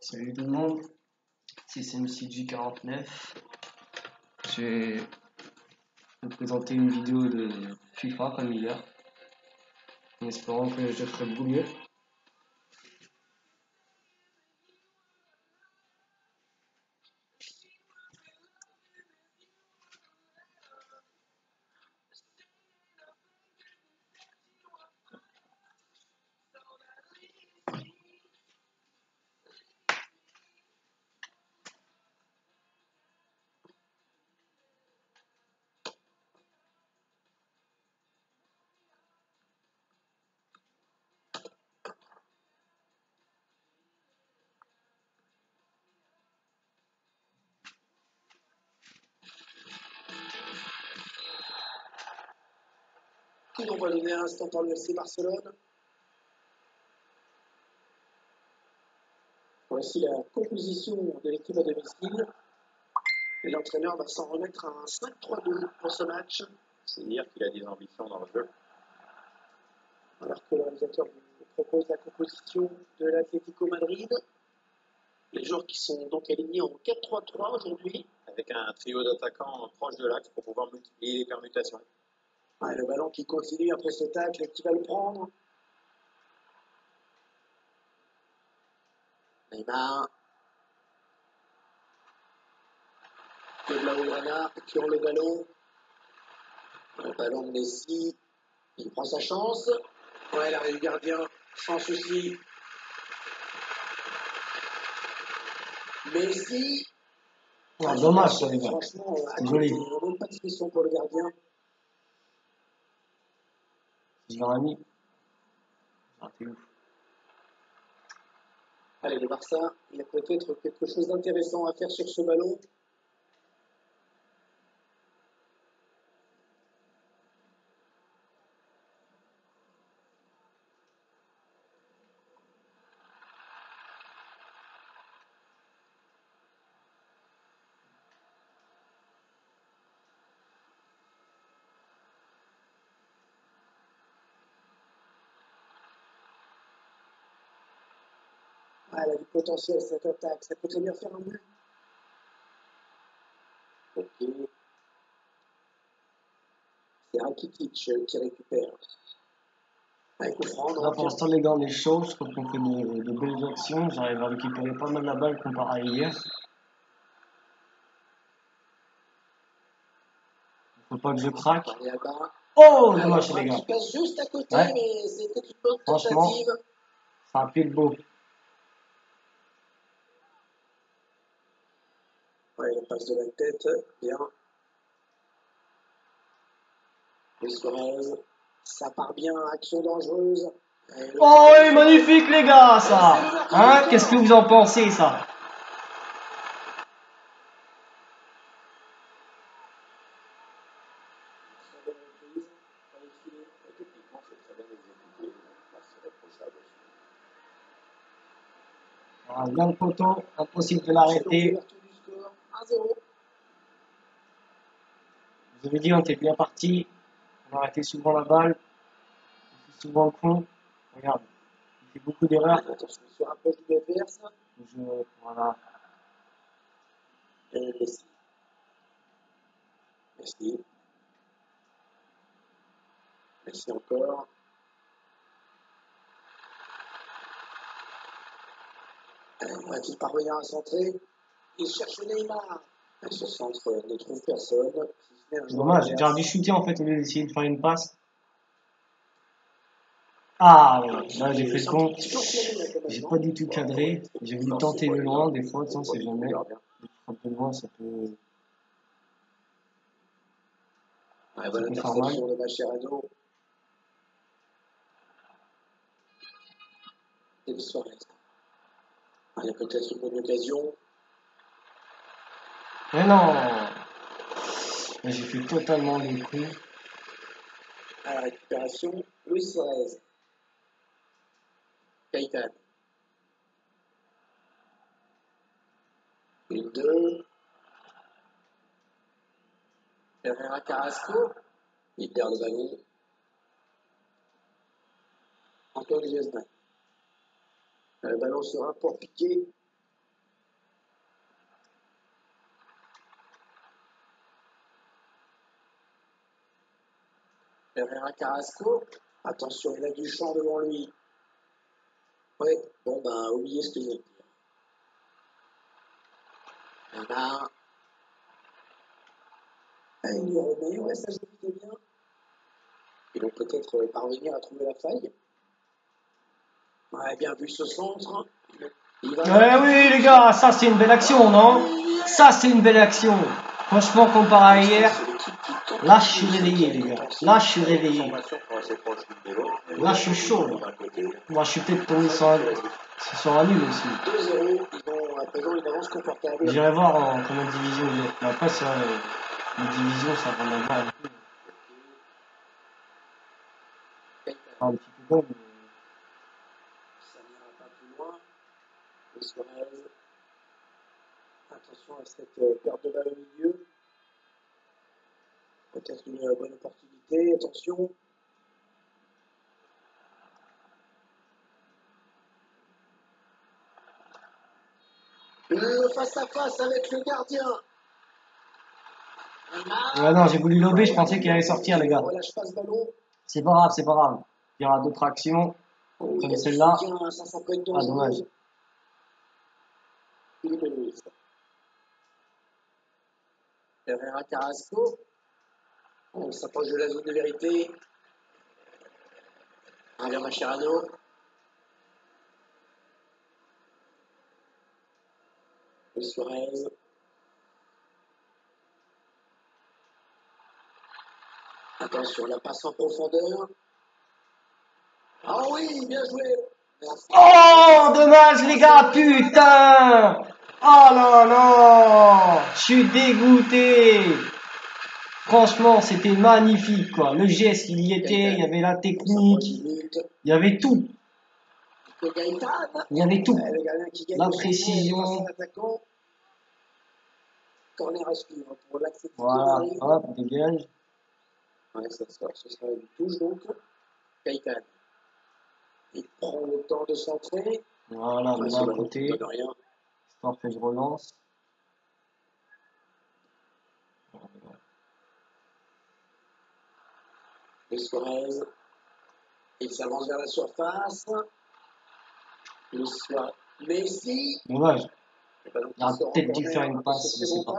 Salut tout le monde, c'est CMCG49. Je vais vous présenter une vidéo de FIFA comme hier, en espérant que je ferai beaucoup mieux. Qui on va donner un instant pour le FC Barcelone. Voici la composition de l'équipe à domicile. Et l'entraîneur va s'en remettre à un 5-3-2 pour ce match. C'est dire qu'il a des ambitions dans le jeu. Alors que le réalisateur nous propose la composition de l'Atlético Madrid. Les joueurs qui sont donc alignés en 4-3-3 aujourd'hui. Avec un trio d'attaquants proche de l'axe pour pouvoir multiplier les permutations. Ouais, le ballon qui continue après ce tacle, qui va le prendre. Neymar. De Blaugrana qui ont le ballon. Le ballon de Messi. Il prend sa chance. Ouais, l'arrêt du gardien, sans souci. Messi. Ah, dommage ça les gars, Franchement, c'est joli. Même pas de question pour le gardien. Je l'aurais mis. C'est ouf. Allez, le Barça, il a peut-être quelque chose d'intéressant à faire sur ce ballon. Ah, elle a du potentiel cette attaque, ça peut très bien faire un but. Ok. C'est Rakitic qui récupère. Avec coup franc, Là pour l'instant les gars on est chaud, je trouve qu'on fait de belles actions, j'arrive à récupérer pas mal la balle comparé à hier. Faut pas que je craque. Oh dommage les gars. Qui passe juste à côté, Ouais. mais c'était une bonne Franchement, tentative. c'est un pile beau. Ouais, il passe de la tête, bien. Et Suarez, ça part bien, action dangereuse. Oh oui, magnifique les gars ça. Hein, qu'est-ce que vous en pensez ça? Techniquement, c'est très bien exécuté. Là, c'est réprochable aussi. Ah, bien le poteau, impossible de l'arrêter. Je vous ai dit, on était bien parti. On a arrêté souvent la balle. On fait souvent le con. Regarde, il fait beaucoup d'erreurs. Attention, il se rapproche du adverse. Voilà. Et Messi. Messi. Messi encore. Va-t-il parvenir à centrer? Il cherche Neymar. Et ce centre ne trouve personne. C'est dommage, j'aurais dû shooter en fait au lieu d'essayer de faire une passe. Ah oui, là j'ai fait le con. J'ai pas du tout cadré. J'ai voulu tenter de loin, des fois, on sait jamais. Des frappes de loin, ça peut. Ouais, bonne interception de Mascherano. Et Suarez. Il y a peut-être une bonne occasion. Mais non! J'ai fait totalement le coup. À la récupération, Luis Suarez. Caïtan. 1-2. Herrera Carrasco. Il perd le ballon. Antoine Griezmann. Le ballon sera pour piquer. Herrera Carrasco. Attention, il a du champ devant lui. Ouais, bon, ben, oubliez ce que je viens de dire. Neymar. Ah, il lui remet, ouais, ça joue plutôt bien. Ils vont peut-être parvenir à trouver la faille. Ouais, bien vu ce centre. Il va... Ouais, oui, les gars, ça c'est une belle action, non? Ça c'est une belle action. Franchement, comparé à hier, là je suis réveillé, les gars. Là je suis réveillé. Là je suis chaud. Moi je suis peut-être tombé sur un nul aussi. 2-0, ils ont à présent une avance confortable. J'irai voir en combien de division il est. Mais après, ça, les divisions, ça n'a rien à voir avec tout. Un petit peu bon, mais... Ça n'ira pas plus loin. Et Suarez. Attention à cette perte de balle au milieu. Peut-être une bonne opportunité. Attention. Le face-à-face avec le gardien. Ouais, non, j'ai voulu lober, je pensais qu'il allait sortir, les gars. Relâche pas ce ballon. C'est pas grave, c'est pas grave. Il y aura d'autres actions, Oh, comme celle-là. Ça peut être Ah, dommage. Philippe Luis. Herrera Carrasco. On s'approche de la zone de vérité. Vers Mascherano. Luis Suarez. Attention, la passe en profondeur. Ah oui, bien joué. Merci. Oh, dommage, les gars, putain! Oh là là! Je suis dégoûté! Franchement, c'était magnifique, quoi. Le geste, il y était, il y avait la technique, il y avait tout. Il y avait tout. La précision. Corner à suivre pour l'accepter. Voilà, hop, dégage. Ouais, ça sort, ce sera une touche donc. Gaëtan. Il prend le temps de centrer. Voilà, de l'un côté. Histoire que je relance. Et Suarez. Il s'avance vers la surface. Le Suarez. Messi. Dommage. Il aurait peut-être dû faire une passe, je sais pas.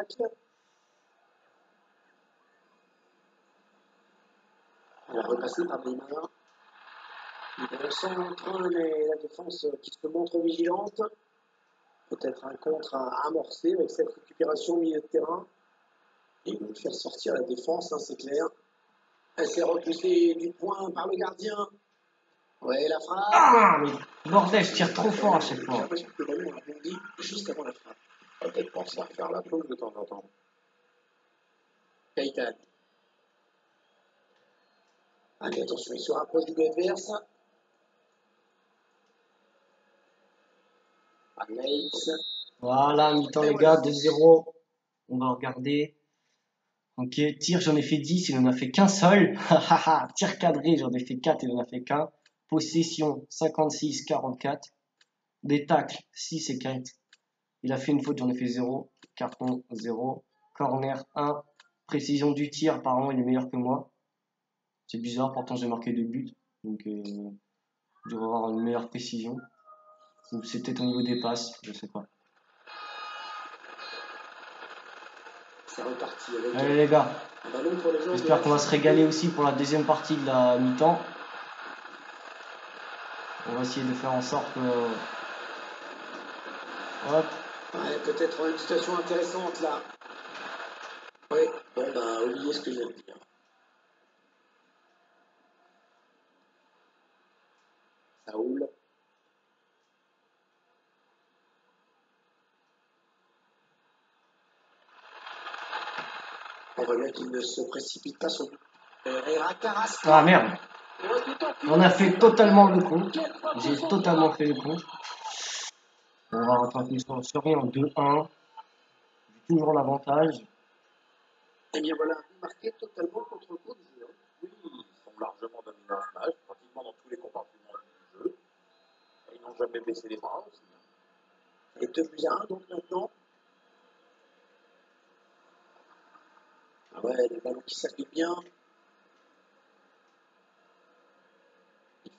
On va repasser par Neymar. Il centre, mais la défense qui se montre vigilante. Peut-être un contre à amorcer avec cette récupération au milieu de terrain. Et ils vont faire sortir la défense, hein, c'est clair. Elle s'est repoussée du point par le gardien. Ouais, la frappe. Ah, mais bordel, je tire trop fort à chaque J'ai fois. l'impression que le ballon a bondi juste avant la frappe. On va peut-être penser à refaire la pause de temps en temps. Gaëtan. Allez, attention, il se rapproche du but adverse. Alex. Voilà, mi-temps les gars, 2-0. On va regarder. Ok, tir, j'en ai fait 10, il en a fait qu'un seul. Tir cadré, j'en ai fait 4, il en a fait qu'un. Possession, 56-44. Des tacles, 6 et 4. Il a fait une faute, j'en ai fait 0. Carton, 0. Corner, 1. Précision du tir, apparemment, il est meilleur que moi. C'est bizarre, pourtant j'ai marqué 2 buts. Donc, je devrais avoir une meilleure précision. Ou c'est peut-être au niveau des passes, je sais pas. C'est reparti avec Allez les gars, un ballon pour les joueurs. j'espère qu'on va se régaler aussi pour la deuxième partie de la mi-temps. On va essayer de faire en sorte que... Hop. Ouais, peut-être une situation intéressante là. Oui, bon bah oubliez ce que je viens de dire. Saoul. On voit bien qu'il ne se précipite pas sur Herrera Carrasco. Ah merde. On a fait totalement le con. J'ai totalement fait le con. On va rattraper sur rien en 2-1. J'ai toujours l'avantage. Et bien voilà, marqué totalement contre le cours du jeu. Oui, ils sont largement dominants ce match, pratiquement dans tous les compartiments du jeu. Et ils n'ont jamais baissé les bras aussi. Et 2-1 donc maintenant. Ah ouais, le ballon qui circule bien.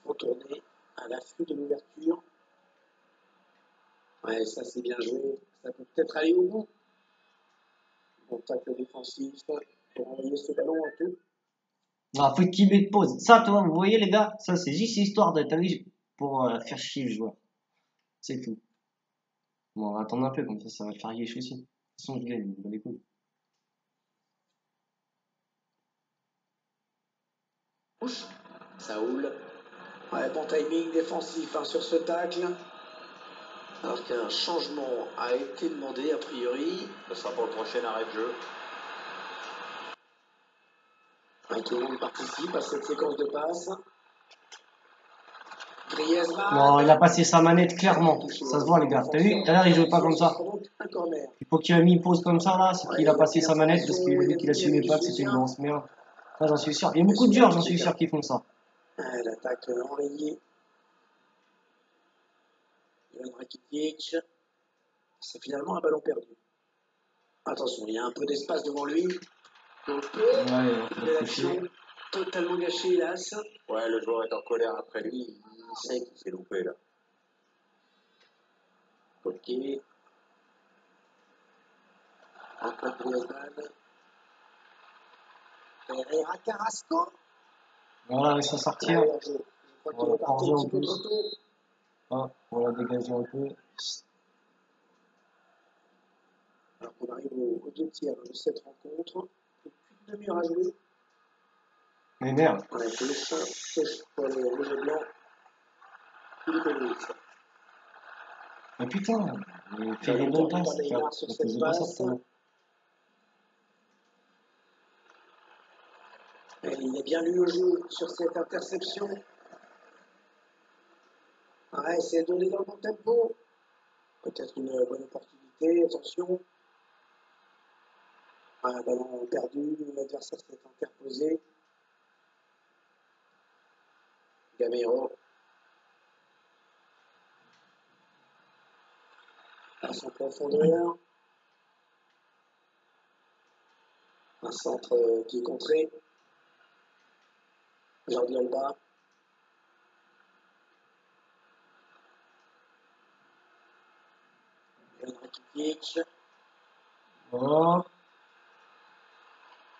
retourner à l'affût de l'ouverture. Ouais, ça c'est bien joué. Ça peut peut-être aller au bout. Bon tacle défensif pour envoyer ce ballon un peu. Ah, faut qu'il mette pause. Ça, toi, vous voyez, les gars, ça, c'est juste histoire de, t'as vu, pour faire chier le joueur. C'est tout. Bon, on va attendre un peu, comme ça va le faire yesh aussi. De toute façon, je gagne, il va les couilles. Saoul. Ouais, bon timing défensif hein, sur ce tacle. Alors qu'un changement a été demandé a priori. Ce sera pour le prochain arrêt de jeu. Ouais, tout le monde participe à cette séquence de passes. Griezmann. Non, il a passé sa manette clairement. Ça se voit, les gars. T'as vu? Tout à l'heure, il jouait pas comme ça. Il faut qu'il a mis pause comme ça, là. C'est qu'il a passé sa manette parce qu'il a vu qu'il assumait pas que c'était une grosse merde. Ça, j'en suis sûr. Il y a beaucoup de joueurs, j'en suis sûr, qui font ça. L'attaque enrayée. Ivan Rakitic. C'est finalement un ballon perdu. Attention, il y a un peu d'espace devant lui. Donc, l'action totalement gâchée, hélas. Ouais, le joueur est en colère après lui. Il sait qu'il s'est loupé là. Ok. Antoine Griezmann. Herrera Carrasco. Voilà, laisse ça sortir. Je crois qu'il est parti un petit peu trop tôt. Ah, on l'a dégagé un peu. Alors qu'on arrive aux deux tiers de cette rencontre. Plus de demi-heure à jouer. Mais merde. Ouais, touche pour le rouge et blanc. Philippe Luis. Mais putain, il fait des bonnes passes. Sur Il cette faisait pas ça passe. tout à l'heure. Il a bien lu le jeu sur cette interception. Ouais, c'est donné dans le bon tempo. Peut-être une bonne opportunité, attention. Un ballon perdu, l'adversaire s'est interposé. Gamero. À son profondeur. Un centre qui est contré. Jordi Alba. Ivan Rakitic. Oh.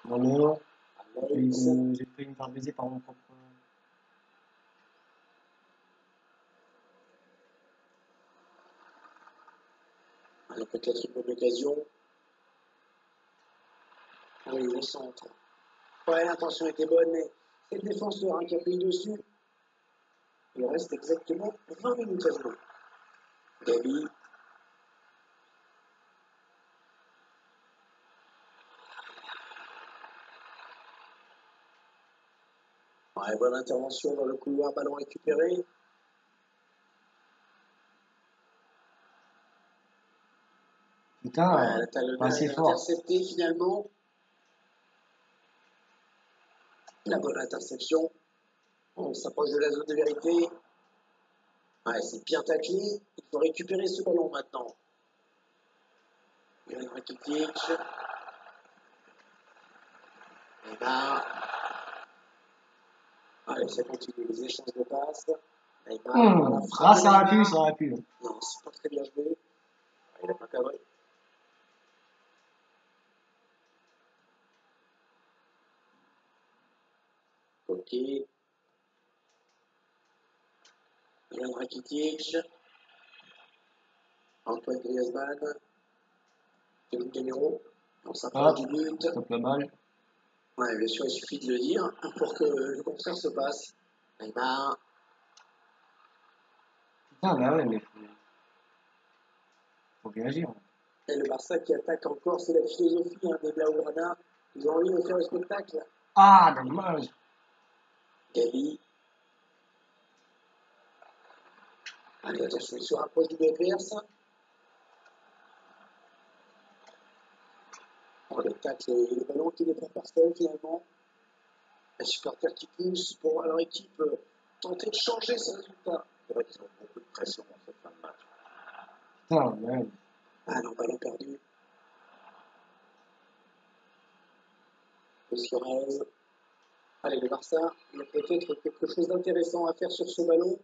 Non, Alex. j'ai fait une part baisée par mon propre. Alors peut-être une bonne occasion. Oui, le centre. Ouais, l'intention était bonne, mais c'est le défenseur qui a pris dessus. Il reste exactement 20 minutes à jouer. Gabi. Ouais, bonne intervention dans le couloir, ballon récupéré. Putain, Ouais, pas assez fort. intercepté finalement. La bonne interception. On s'approche de la zone de vérité. Ouais, c'est bien taclé. Il faut récupérer ce ballon maintenant. Ivan Rakitic. Neymar. Allez, ça continue les échanges de passes. Neymar. Ah, ça aurait pu, ça aurait pu. Non, c'est pas très bien joué. Il n'a pas cadré. Ok. Ivan Rakitic. Antoine Griezmann. Kevin Gamero. On s'approche du but. Stop la balle. Ouais, bien sûr, il suffit de le dire pour que le contraire se passe. Neymar. Putain, bah ouais, mais faut réagir. Et le Barça qui attaque encore, c'est la philosophie des Blaugrana. Ils ont envie de faire le spectacle. Ah, dommage. Gabi. Allez, attention, il se rapproche du adverse. Oh, le tacle et le ballon qui n'est pas personne finalement. Les supporters qui poussent pour leur équipe tenter de changer ce résultat. C'est vrai qu'ils ont beaucoup de pression dans cette fin de match. Putain, ouais. Ah non, ballon perdu. Suarez. Allez, le Barça, il y a peut-être quelque chose d'intéressant à faire sur ce ballon.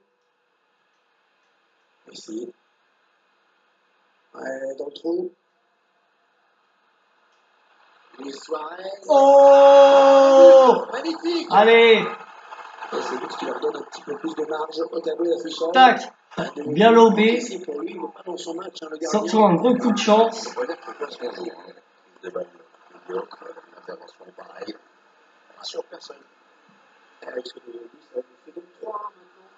Ici. Ouais, dans le trou. Luis Suarez. Oh! Magnifique! Allez! Et c'est juste qui leur donne un petit peu plus de marge au tableau d'affichage. Tac! Bien lobé. Pour lui, il n'est pas dans son match, hein, le gardien. Surtout un gros coup de chance. On va dire que personne ne joue. Des balles médiocres, une intervention pareille. On rassure personne. Avec ce but, ça nous fait donc 3 maintenant.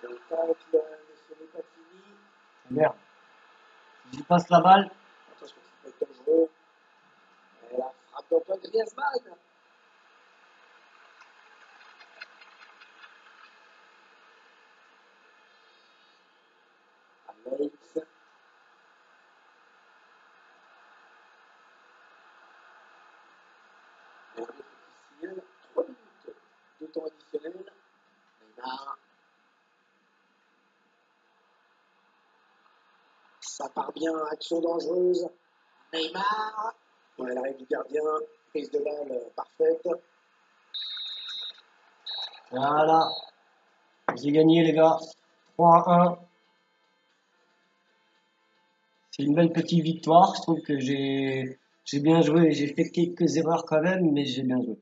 Le tacle, mais ce n'est pas fini. Merde. J'y passe la balle. Attention, ça peut être dangereux. Et la frappe d'Antoine Griezmann. Alex. Et on est signale 3 minutes de temps additionnel. Neymar. Ça part bien, action dangereuse. Neymar. Ouais, l'arrêt du gardien. Prise de balle parfaite. Voilà. J'ai gagné, les gars. 3-1. C'est une belle petite victoire. Je trouve que j'ai bien joué. J'ai fait quelques erreurs quand même, mais j'ai bien joué.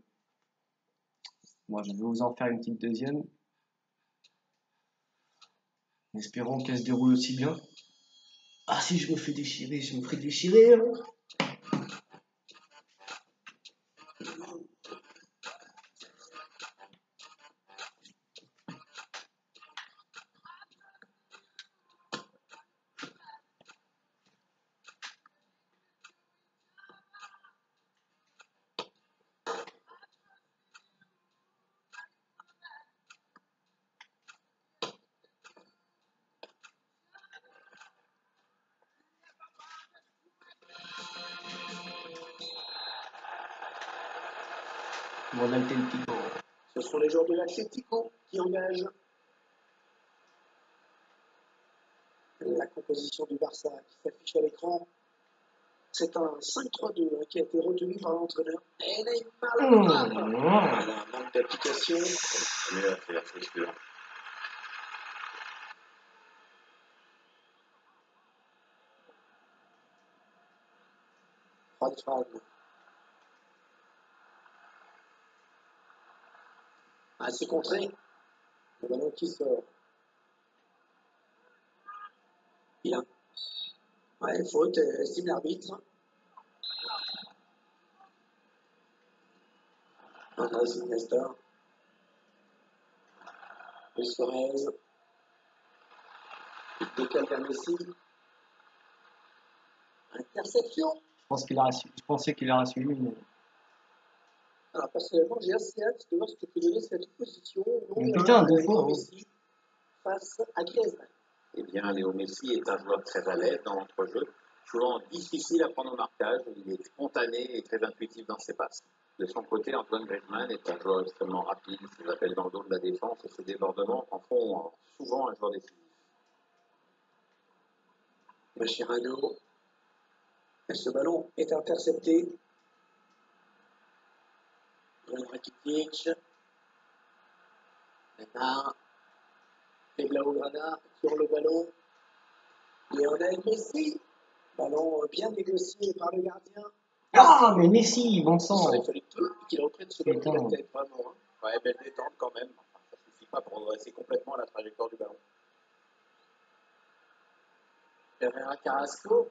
Moi, je vais vous en faire une petite deuxième. Espérons qu'elle se déroule aussi bien. Ah, si je me fais déchirer, je me ferai déchirer, hein. Mon Atlético. Ce sont les joueurs de l'Atlético qui engagent la composition du Barça qui s'affiche à l'écran. C'est un 5-3-2 hein, qui a été retenu par l'entraîneur. Et Neymar la frappe. Elle a un manque d'application. Mais là, c'est la frisure. Ralfan. Ah, c'est contré. Le ballon qui sort. Bien. Ouais, faute, estime l'arbitre. Andrés Iniesta. Luis Suarez. Il décale vers Messi. Interception. Je pensais qu'il aurait suivi, mais Alors personnellement, j'ai assez hâte de voir ce que peut donner cette opposition. mais putain, deux fois, hein. Messi face à Griezmann. Eh bien, Léo Messi est un joueur très à l'aise dans l'entrejeu, souvent difficile à prendre au marquage. Il est spontané et très intuitif dans ses passes. De son côté, Antoine Griezmann est un joueur extrêmement rapide, ses appels dans le dos de la défense et ses débordements en font souvent un joueur décisif. Mascherano. Et ce ballon est intercepté. Ivan Rakitic. Neymar. Et Blaugrana sur le ballon. Lionel Messi. Ballon bien négocié par le gardien. Ah, mais Messi, bon Il sang. aurait fallu qu'il reprenne ce ballon de la Putain. tête, vraiment. Hein. Ouais, belle détente quand même. Enfin, ça ne suffit pas pour redresser complètement la trajectoire du ballon. Herrera Carrasco.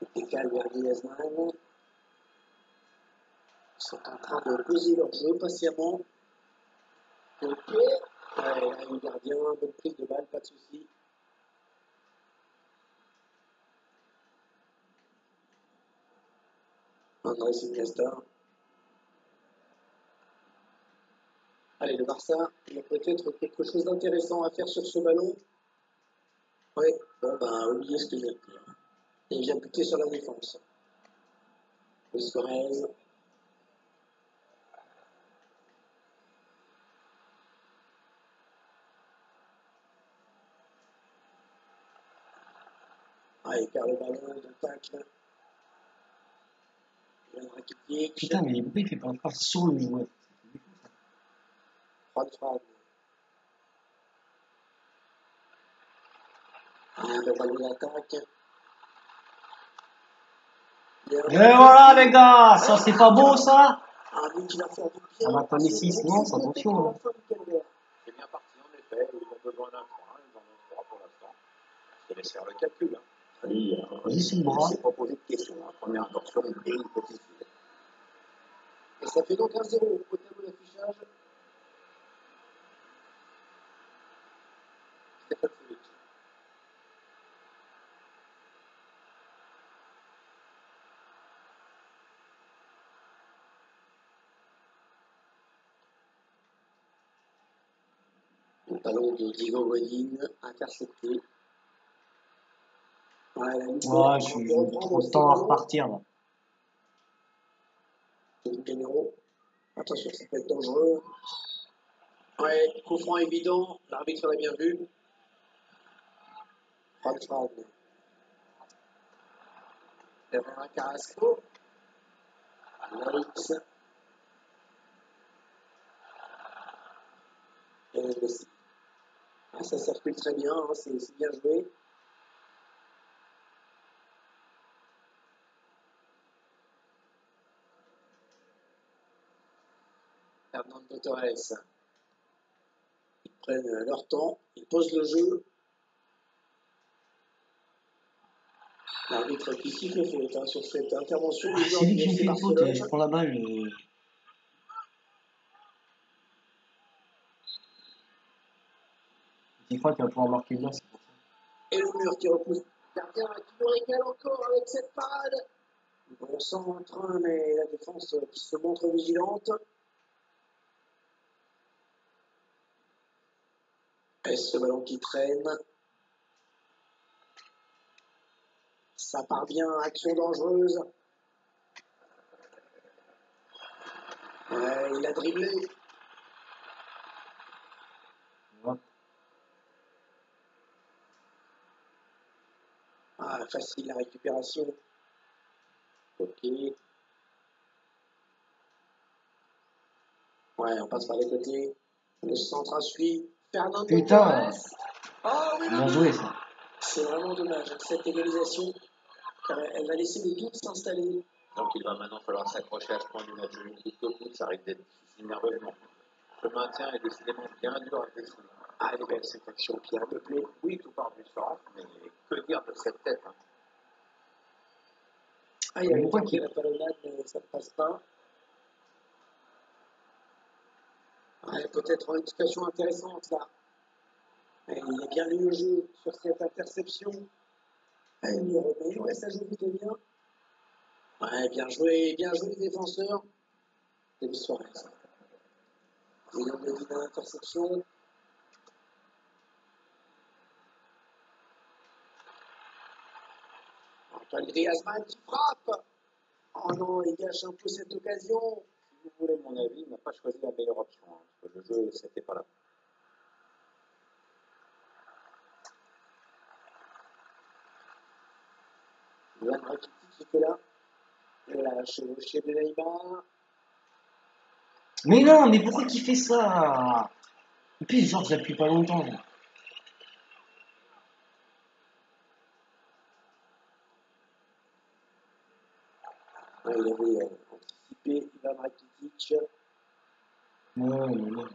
Il décale vers Griezmann. Ils sont en train de poser leur jeu patiemment. Ok. Ouais, le gardien, bonne prise de balle, pas de souci. Andrés Iniesta. Allez, le Barça, il y a peut-être quelque chose d'intéressant à faire sur ce ballon. Ouais, bon, ben, oubliez ce que je viens de dire. Et il vient buter sur la défense. Luis Suarez. Ah, il perd le ballon de tacle. Rakitic, Putain, mais pourquoi il fait pas un pas sur le joueur? Fran. Le ballon d'attaque. Et voilà les gars, ça c'est pas beau ça? Un but qui va faire du bien. On va pas les 6, non, c'est attention. Hein. C'est bien parti en effet, ils ont besoin d'un point, ils en ont 3 pour l'instant. Je te laisse faire le calcul. Hein. Lui, Vas-y, c'est le bras. il s'est proposé de questions. Hein. Première torsion et une petite fille. Et ça fait donc 1-0 au tableau d'affichage. Stéphane Félix. Le ballon de Diego Godin intercepté. Ouais, Ouais, je suis trop de temps à repartir là. Attention, ça peut être dangereux. Ouais, coup franc évident, l'arbitre l'a bien vu. Fran. Bernard Carrasco. Alex. Et Messi. Ah, ça circule très bien, hein, c'est bien joué. Fernando Torres. Ils prennent leur temps, ils posent le jeu. L'arbitre qui siffle faute hein, sur cette intervention. Ah, c'est lui qui me fait une faute, je prends la balle. Des fois qu'il va pouvoir marquer bien, c'est pour ça. Et le mur qui repousse le gardien qui nous régale encore avec cette parade. Bon centre, hein, mais la défense qui se montre vigilante. Et ce ballon qui traîne. Ça part bien, action dangereuse. Ouais, il a dribblé. Ouais. Ah, facile la récupération. Ok. Ouais, on passe par les côtés. Le centre à suivre. Fernando Putain, Torres. Oh oui, bien joué ça. c'est vraiment dommage cette égalisation, car elle va laisser le doute s'installer. Donc il va maintenant falloir s'accrocher à ce point du match. Une coûte que coûte, ça risque d'être difficile nerveusement. Ce maintien est décidément bien dur à décider. Ah, elle est belle cette action, Pierre, me plaît. Oui, tout part du sens, mais que dire de cette tête hein. Ah, il avait tenté la talonnade, mais ça ne passe pas. Ouais, peut-être une situation intéressante là. Et il a bien lu le jeu sur cette interception. Et il remet, ouais, ça joue plutôt bien. Ouais, bien joué les défenseurs. Début soirée, ça. Zidane de Dina, interception. Antoine Griezmann qui frappe. Oh non, il gâche un peu cette occasion. Si vous voulez mon avis, il n'a pas choisi la meilleure option. Hein, parce que le jeu, c'était pas là. Ivan Rakitic qui était là. La chevauchée de Neymar. Mais non, mais pourquoi il fait ça? Et puis genre j'appuie pas longtemps. Ouais, il avait anticipé Ivan Rakitic. Ouais, mais non.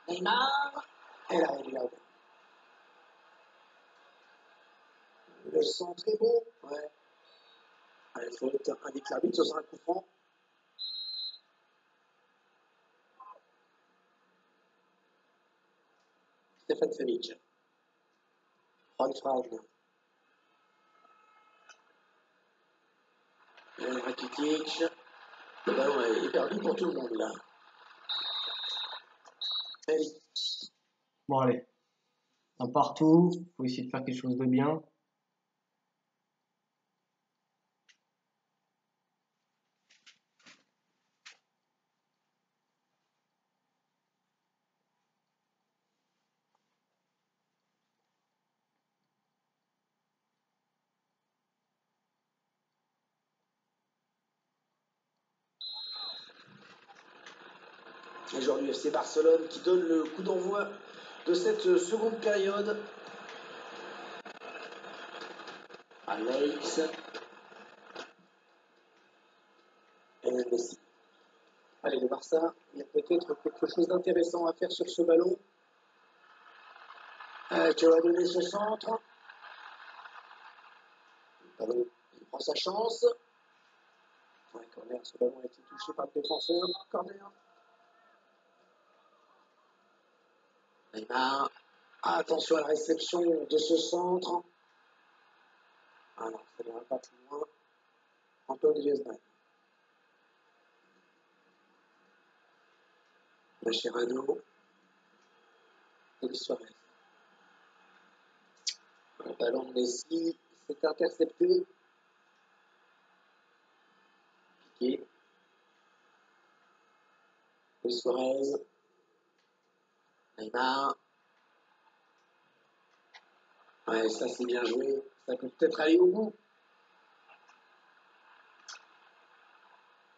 Neymar. Et la regarde. Le centre est bon. Ouais. Allez, faute indique l'arbitre, ce sera un coup franc. Stéphane Felic. Fran. Rakitic. Le ballon est perdu pour tout le monde là. Allez. Bon allez, un partout, faut essayer de faire quelque chose de bien. Les joueurs du FC Barcelone qui donnent le coup d'envoi de cette seconde période. Alex et Messi. Allez, le Barça, il y a peut-être quelque chose d'intéressant à faire sur ce ballon. Tu vas donner ce centre. Le ballon, il prend sa chance. Ouais, corner, ce ballon a été touché par le défenseur. Corner. Neymar. Attention à la réception de ce centre. Ah non, ça ne va pas plus loin. Antoine Griezmann. Mascherano. Luis Suarez. Le ballon de Messi s'est intercepté. Piqué. Luis Suarez. Neymar. Ouais, ça c'est bien joué. Ça peut peut-être aller au bout.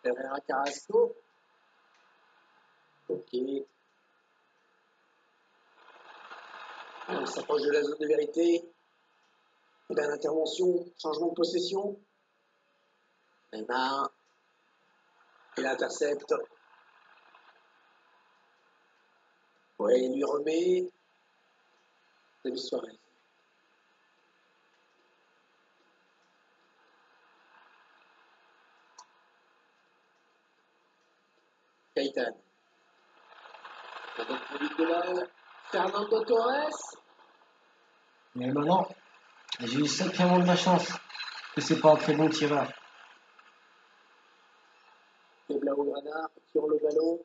Herrera Carrasco. Ok. On s'approche de la zone de vérité. Et bien l'intervention, changement de possession. Neymar. Il intercepte. Ouais, il lui remet. Luis Suarez. Gaëtan. La bonne conduite de balle. Fernando Torres. Mais maintenant, j'ai eu sacrément de la chance que c'est pas un très bon tireur. Et Blaugrana sur le ballon.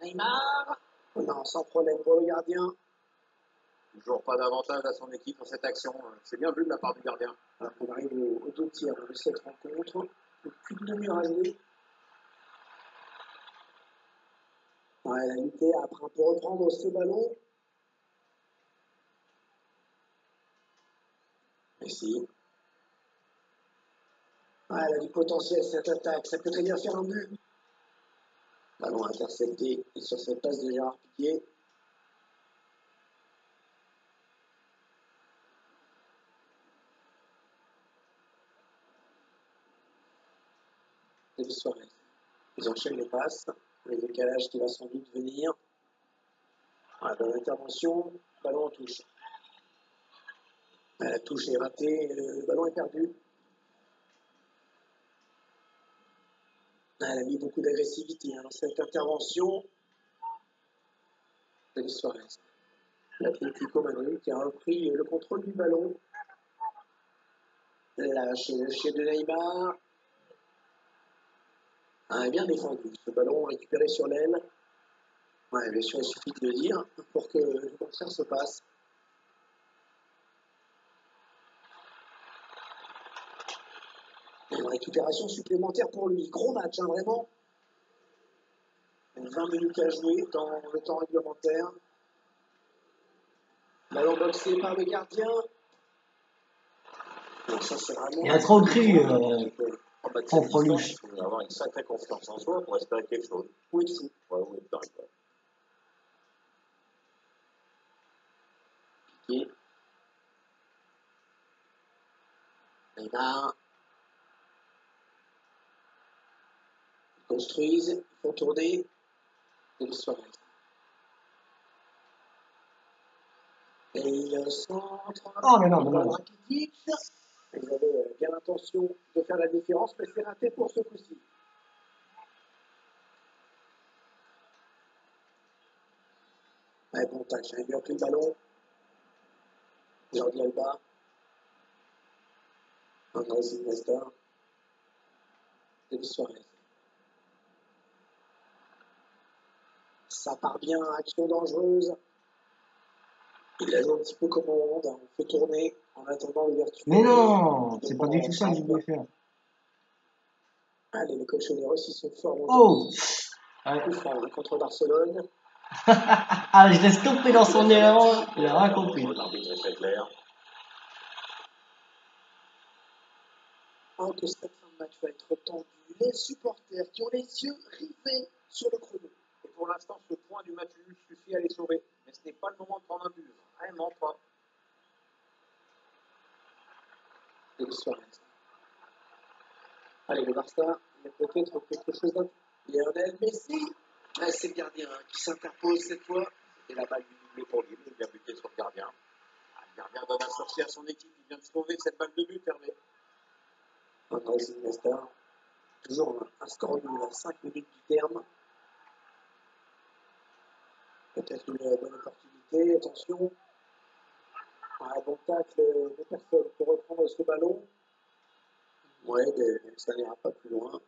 Neymar. Oh non, sans problème pour le gardien. Toujours pas d'avantage à son équipe pour cette action. C'est bien vu de la part du gardien. Alors qu'on arrive aux deux tiers de cette rencontre. Plus de demi-heure à jouer. Ouais, la lutte après on peut reprendre ce ballon. Messi. Ouais, elle a du potentiel cette attaque. Ça peut très bien faire un but. Ballon intercepté sur cette passe de Gérard Piqué. Luis Suarez. Ils enchaînent les passes. Le décalage qui va sans doute venir. Ouais, bonne intervention. Ballon en touche. La touche est ratée. Le ballon est perdu. Elle a mis beaucoup d'agressivité dans cette intervention. Luis Suarez. L'Atlético Madrid qui a repris le contrôle du ballon. Lâche de Neymar. Ah, bien défendu. Ce ballon récupéré sur l'aile. Ouais, bien sûr, il suffit de le dire pour que le contraire se passe. Et une récupération supplémentaire pour lui. Gros match, hein, vraiment. 20 minutes à jouer dans le temps réglementaire. Ballon boxé par le gardien. Non, ça, c'est vraiment... Il a trop cru, En bas de Franck cette Coluche. distance, il faut avoir une sacrée confiance en soi pour espérer quelque chose. Oui, fou. Ouais, oui, d'accord. Piqué. Neymar. Ils construisent, ils font tourner. Luis Suarez. Et il centre. Oh, mais non, Il mais va non. Rakitic. Ils avaient bien l'intention de faire la différence, mais c'est raté pour ce coup-ci. Ouais, bon tac, j'avais bien pris le ballon. Jordi Alba. Andrés Iniesta. Luis Suarez. Ça part bien, action dangereuse. Il la joue un petit peu comme on monde, on fait tourner en attendant l'ouverture. Mais non, c'est pas du tout ça que je voulais faire. Allez, les colchoneros, ils sont forts. Oh, ouais. Coup franc contre Barcelone. Ah, je l'ai stoppé dans son élan, il a rien compris. L'arbitre est très clair. Oh, que cette fin de match va être tendue. Les supporters qui ont les yeux rivés sur le chrono. pour l'instant, ce point du match nul suffit à les sauver. Mais ce n'est pas le moment de prendre un but. Vraiment pas. Et Suarez. Allez, le Barça, il y a peut-être quelque chose d'autre. Lionel Messi. Ah, c'est le gardien qui s'interpose cette fois. Et la balle du doublé pour lui. Il vient buter sur le gardien. Le gardien donne un sursis à son équipe. Il vient de sauver cette balle de but, Hervé. Andrés Iniesta. Toujours un score nul à 5 minutes du terme. Peut-être une bonne opportunité. Attention. Un bon tacle de personne pour reprendre ce ballon. Ouais, ça n'ira pas plus loin.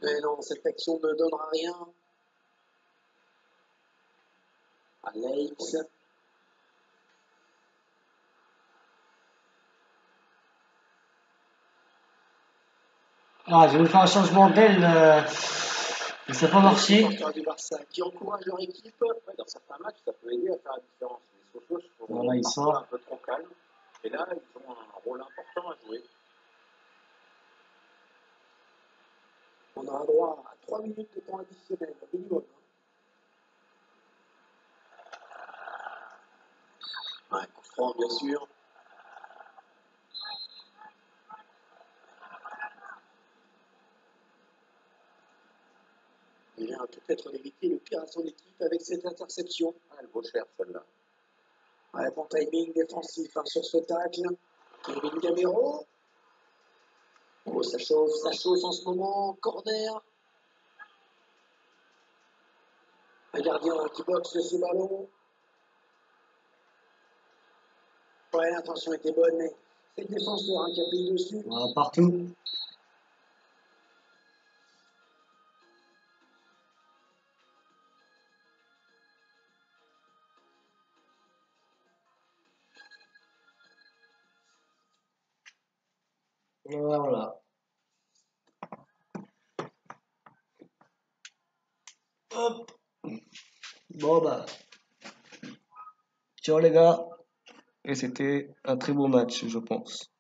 Mais non, cette action ne donnera rien. Alex. Ah, j'ai voulu faire un changement d'aile, mais ça n'a pas Les marché. supporters du Barça qui encouragent leur équipe. Ouais, dans certains matchs, ça peut aider à faire la différence. Les Sochaux sont Voilà, il parfois sort. un peu trop calmes. Et là, ils ont un rôle important à jouer. On aura droit à 3 minutes de temps additionnel, minimum. Ouais, coup franc, bien sûr. Il vient peut-être d'éviter le pire à son équipe avec cette interception. Ah, elle vaut cher, celle-là. Ouais, bon timing défensif sur ce tacle. Kevin Gamero. Oh, ça chauffe en ce moment. Corner. Un gardien qui boxe ce ballon. Ouais, l'intention était bonne, mais c'est le défenseur qui a pris le dessus. Voilà, partout. Voilà. Hop. Bon bah, ciao les gars. Et c'était un très beau match, je pense.